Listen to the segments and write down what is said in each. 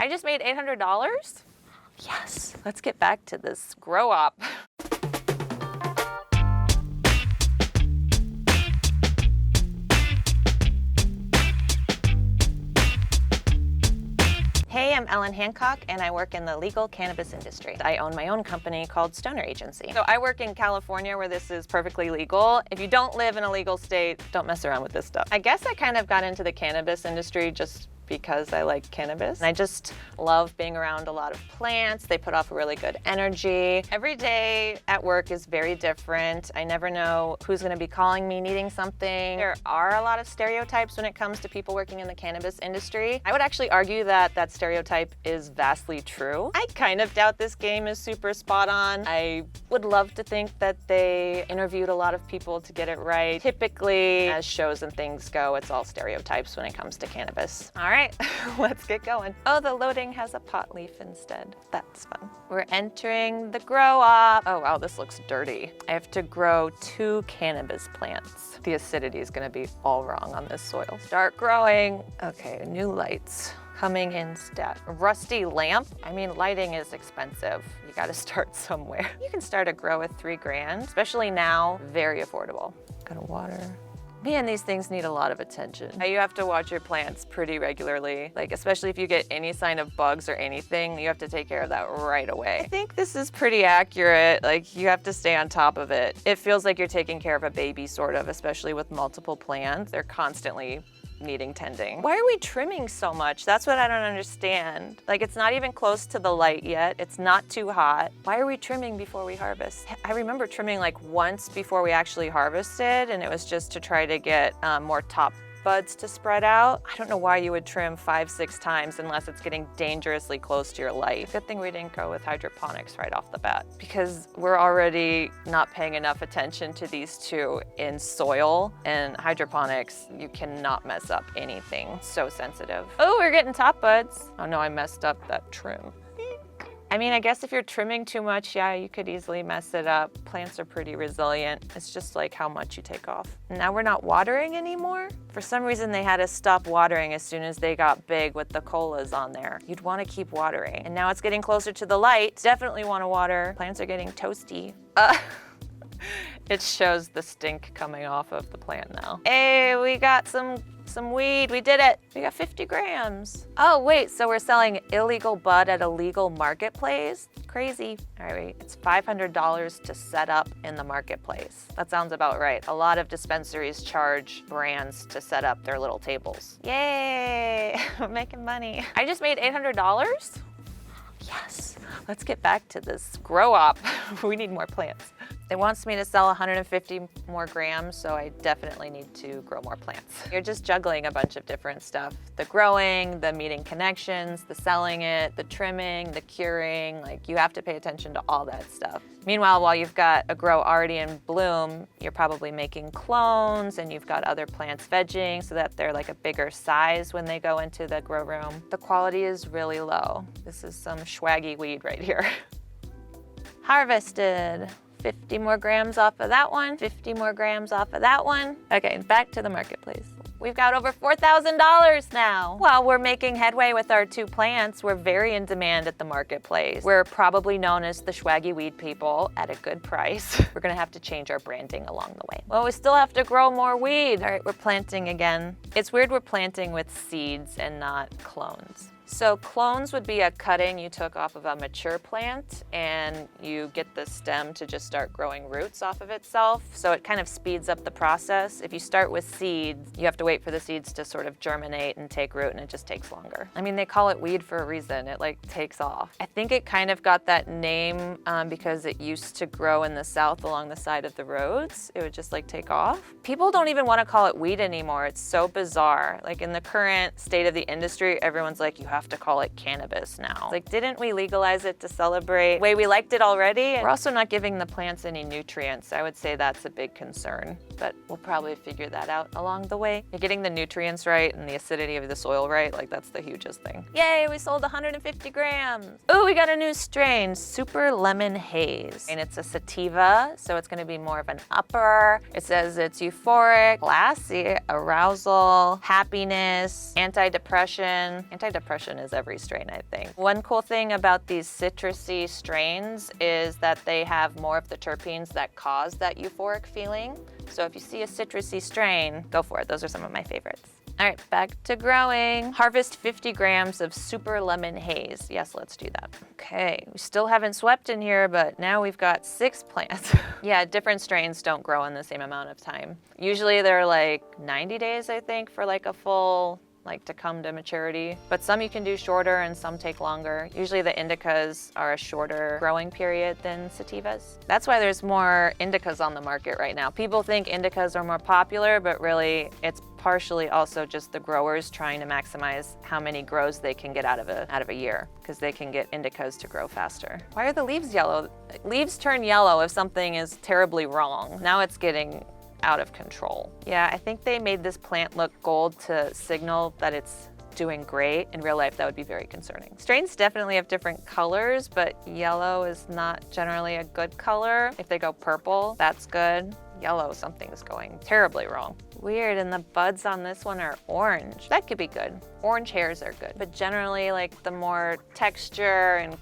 I just made $800? Yes, let's get back to this grow up. Hey, I'm Ellen Hancock, and I work in the legal cannabis industry. I own my own company called Stoner Agency. So I work in California where this is perfectly legal. If you don't live in a legal state, don't mess around with this stuff. I guess I kind of got into the cannabis industry just because I like cannabis. And I just love being around a lot of plants. They put off a really good energy. Every day at work is very different. I never know who's gonna be calling me needing something. There are a lot of stereotypes when it comes to people working in the cannabis industry. I would actually argue that that stereotype is vastly true. I kind of doubt this game is super spot on. I would love to think that they interviewed a lot of people to get it right. Typically, as shows and things go, it's all stereotypes when it comes to cannabis. All right, let's get going. Oh, the loading has a pot leaf instead. That's fun. We're entering the grow up. Oh wow, this looks dirty. I have to grow 2 cannabis plants. The acidity is gonna be all wrong on this soil. Start growing. Okay, new lights coming in stat. A rusty lamp? I mean, lighting is expensive. You gotta start somewhere. You can start a grow with $3 grand, especially now, very affordable. Gotta water. Man, these things need a lot of attention. You have to watch your plants pretty regularly. Like, especially if you get any sign of bugs or anything, you have to take care of that right away. I think this is pretty accurate. Like, you have to stay on top of it. It feels like you're taking care of a baby, sort of, especially with multiple plants. They're constantly needing tending. Why are we trimming so much? That's what I don't understand. Like, it's not even close to the light yet. It's not too hot. Why are we trimming before we harvest? I remember trimming like once before we actually harvested, and it was just to try to get more top buds to spread out. I don't know why you would trim 5-6 times unless it's getting dangerously close to your light. Good thing we didn't go with hydroponics right off the bat, because we're already not paying enough attention to these two in soil, and hydroponics, you cannot mess up anything. So sensitive. Oh, we're getting top buds. Oh no, I messed up that trim. I mean, I guess if you're trimming too much, yeah, you could easily mess it up. Plants are pretty resilient. It's just like how much you take off. Now we're not watering anymore. For some reason, they had to stop watering as soon as they got big with the colas on there. You'd want to keep watering. And now it's getting closer to the light. Definitely want to water. Plants are getting toasty. It shows the stink coming off of the plant now. Hey, we got some weed. We did it. We got 50 grams. Oh, wait, so we're selling illegal bud at a legal marketplace? Crazy. All right, wait, it's $500 to set up in the marketplace. That sounds about right. A lot of dispensaries charge brands to set up their little tables. Yay, I'm making money. I just made $800? Yes, let's get back to this grow up. We need more plants. It wants me to sell 150 more grams, so I definitely need to grow more plants. You're just juggling a bunch of different stuff. The growing, the meeting connections, the selling it, the trimming, the curing, like you have to pay attention to all that stuff. Meanwhile, while you've got a grow already in bloom, you're probably making clones and you've got other plants vegging so that they're like a bigger size when they go into the grow room. The quality is really low. This is some swaggy weed right here. Harvested. 50 more grams off of that one, 50 more grams off of that one. Okay, back to the marketplace. We've got over $4,000 now. While we're making headway with our 2 plants, we're very in demand at the marketplace. We're probably known as the swaggy weed people at a good price. We're gonna have to change our branding along the way. Well, we still have to grow more weed. All right, we're planting again. It's weird we're planting with seeds and not clones. So clones would be a cutting you took off of a mature plant and you get the stem to just start growing roots off of itself. So it kind of speeds up the process. If you start with seeds, you have to wait for the seeds to sort of germinate and take root, and it just takes longer. I mean, they call it weed for a reason. It like takes off. I think it kind of got that name because it used to grow in the South along the side of the roads. It would just like take off. People don't even want to call it weed anymore. It's so bizarre. Like in the current state of the industry, everyone's like, you have to call it cannabis now. Like, didn't we legalize it to celebrate the way we liked it already? We're also not giving the plants any nutrients. I would say that's a big concern, but we'll probably figure that out along the way. You're getting the nutrients right and the acidity of the soil right, like that's the hugest thing. Yay, we sold 150 grams. Oh, we got a new strain, Super Lemon Haze. And it's a sativa, so it's gonna be more of an upper. It says it's euphoric, classy, arousal, happiness, anti-depression. Anti-depression combination as every strain, I think. One cool thing about these citrusy strains is that they have more of the terpenes that cause that euphoric feeling. So if you see a citrusy strain, go for it. Those are some of my favorites. All right, back to growing. Harvest 50 grams of super lemon haze. Yes, let's do that. Okay, we still haven't swept in here, but now we've got 6 plants. Yeah, different strains don't grow in the same amount of time. Usually they're like 90 days, I think, for like a full, like to come to maturity. But some you can do shorter and some take longer. Usually the indicas are a shorter growing period than sativas. That's why there's more indicas on the market right now. People think indicas are more popular, but really it's partially also just the growers trying to maximize how many grows they can get out of a year, because they can get indicas to grow faster. Why are the leaves yellow? Leaves turn yellow if something is terribly wrong. Now it's getting out of control. Yeah, I think they made this plant look gold to signal that it's doing great. In real life, that would be very concerning. Strains definitely have different colors, but yellow is not generally a good color. If they go purple, that's good. Yellow, something's going terribly wrong. Weird, and the buds on this one are orange. That could be good. Orange hairs are good, but generally like the more texture and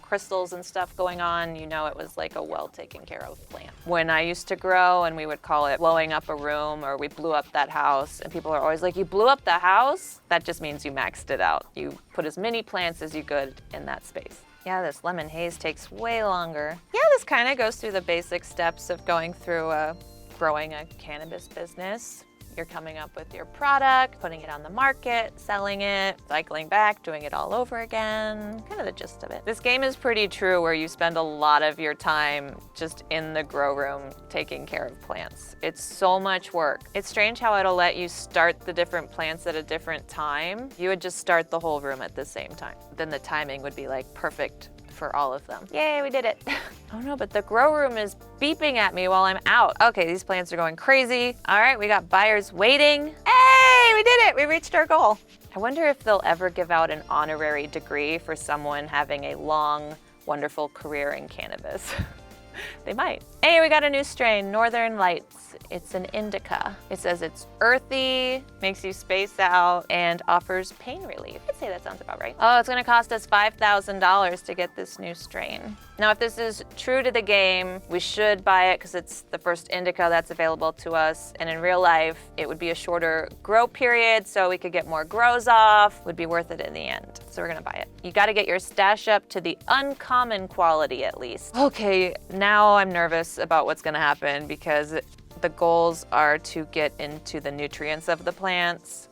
crystals and stuff going on, you know it was like a well taken care of plant. When I used to grow, and we would call it blowing up a room, or we blew up that house, and people are always like, you blew up the house? That just means you maxed it out. You put as many plants as you could in that space. Yeah, this lemon haze takes way longer. Yeah, this kind of goes through the basic steps of going through growing a cannabis business. You're coming up with your product, putting it on the market, selling it, cycling back, doing it all over again. Kind of the gist of it. This game is pretty true, where you spend a lot of your time just in the grow room taking care of plants. It's so much work. It's strange how it'll let you start the different plants at a different time. You would just start the whole room at the same time. Then the timing would be like perfect for all of them. Yay, we did it. Oh no, but the grow room is beeping at me while I'm out. Okay, these plants are going crazy. All right, we got buyers waiting. Hey, we did it. We reached our goal. I wonder if they'll ever give out an honorary degree for someone having a long, wonderful career in cannabis. They might. Hey, we got a new strain, Northern Lights. It's an indica. It says it's earthy, makes you space out, and offers pain relief. I'd say that sounds about right. Oh, it's gonna cost us $5,000 to get this new strain. Now, if this is true to the game, we should buy it because it's the first indica that's available to us. And in real life, it would be a shorter grow period, so we could get more grows off. Would be worth it in the end. So we're gonna buy it. You gotta get your stash up to the uncommon quality at least. Okay, now I'm nervous about what's gonna happen, because the goals are to get into the nutrients of the plants,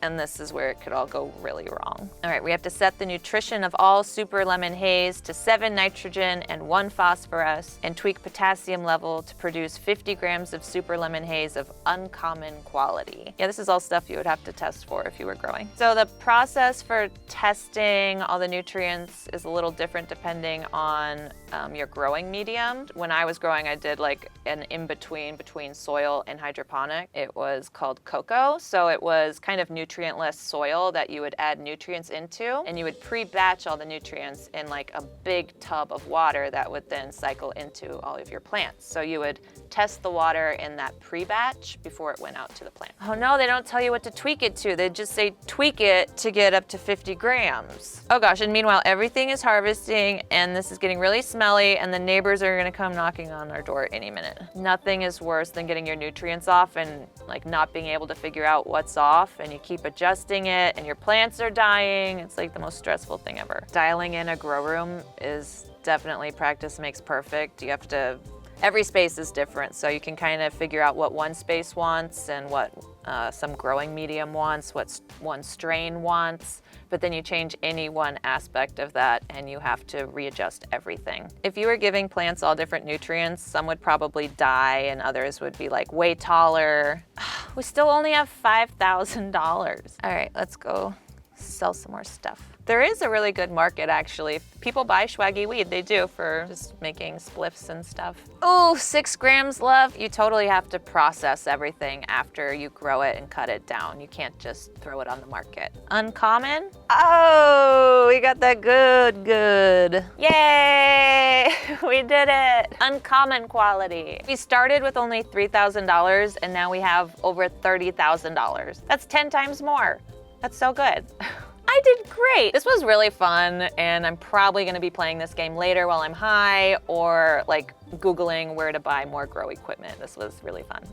and this is where it could all go really wrong. All right, we have to set the nutrition of all super lemon haze to 7 nitrogen and 1 phosphorus, and tweak potassium level to produce 50 grams of super lemon haze of uncommon quality. Yeah, this is all stuff you would have to test for if you were growing. So the process for testing all the nutrients is a little different depending on your growing medium. When I was growing, I did like an in-between between soil and hydroponic. It was called cocoa, so it was kind of nutrient-less soil that you would add nutrients into, and you would pre-batch all the nutrients in like a big tub of water that would then cycle into all of your plants. So you would test the water in that pre-batch before it went out to the plant. Oh no, they don't tell you what to tweak it to. They just say tweak it to get up to 50 grams. Oh gosh, and meanwhile, everything is harvesting, and this is getting really smelly, and the neighbors are gonna come knocking on our door any minute. Nothing is worse than getting your nutrients off and like not being able to figure out what's off, and you keep adjusting it and your plants are dying. It's like the most stressful thing ever. Dialing in a grow room is definitely practice makes perfect. You have to, every space is different, so you can kind of figure out what one space wants and what some growing medium wants, what one strain wants, but then you change any one aspect of that and you have to readjust everything. If you were giving plants all different nutrients, some would probably die and others would be like way taller. We still only have $5,000. All right, let's go sell some more stuff. There is a really good market, actually. People buy swaggy weed, they do, for just making spliffs and stuff. Oh, 6 grams left. You totally have to process everything after you grow it and cut it down. You can't just throw it on the market. Uncommon? Oh, we got that good. Yay, we did it. Uncommon quality. We started with only $3,000 and now we have over $30,000. That's 10 times more. That's so good. I did great. This was really fun, and I'm probably gonna be playing this game later while I'm high, or like Googling where to buy more grow equipment. This was really fun.